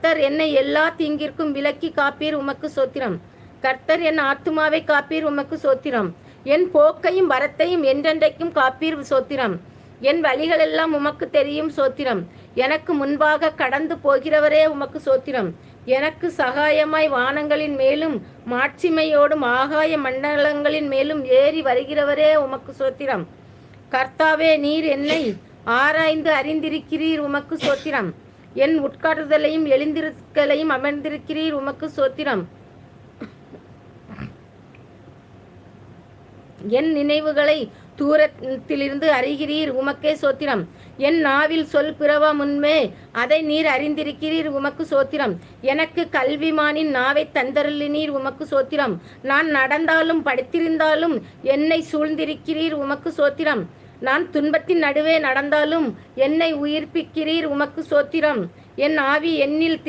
கர்த்தர் என்னை எல்லா தீங்கிற்கும் விலக்கி காப்பீர், உமக்கு சோத்திரம். கர்த்தர் என் ஆத்துமாவை காப்பீர், உமக்கு சோத்திரம். என் போக்கையும் வரத்தையும் என்றென்றைக்கும் காப்பீர், சோத்திரம். என் வழிகளெல்லாம் உமக்கு தெரியும், சோத்திரம். எனக்கு முன்பாக கடந்து போகிறவரே, உமக்கு சோத்திரம். எனக்கு சகாயமாய் வானங்களின் மேலும் மாட்சிமையோடும் ஆகாய மண்டலங்களின் மேலும் ஏறி வருகிறவரே, உமக்கு சோத்திரம். கர்த்தாவே, நீர் என்னை ஆராய்ந்து அறிந்திருக்கிறீர், உமக்கு சோத்திரம். என் உட்காருதலையும் எழுந்திருக்கலையும் அமர்ந்திருக்கிறீர், உமக்கு சோத்திரம். என் நினைவுகளை தூரத்திலிருந்து அறிகிறீர், உமக்கே சோத்திரம். என் நாவில் சொல் பிறவா முன்பே அதை நீர் அறிந்திருக்கிறீர், உமக்கு சோத்திரம். எனக்கு கல்விமானின் நாவை தந்தருளினீர், உமக்கு சோத்திரம். நான் நடந்தாலும் படுத்திருந்தாலும் என்னை சூழ்ந்திருக்கிறீர், உமக்கு சோத்திரம். நான் துன்பத்தின் நடுவே நடந்தாலும் என்னை உயிர்ப்பிக்கிறீர், உமக்கு சோத்திரம். என் ஆவி என்னில்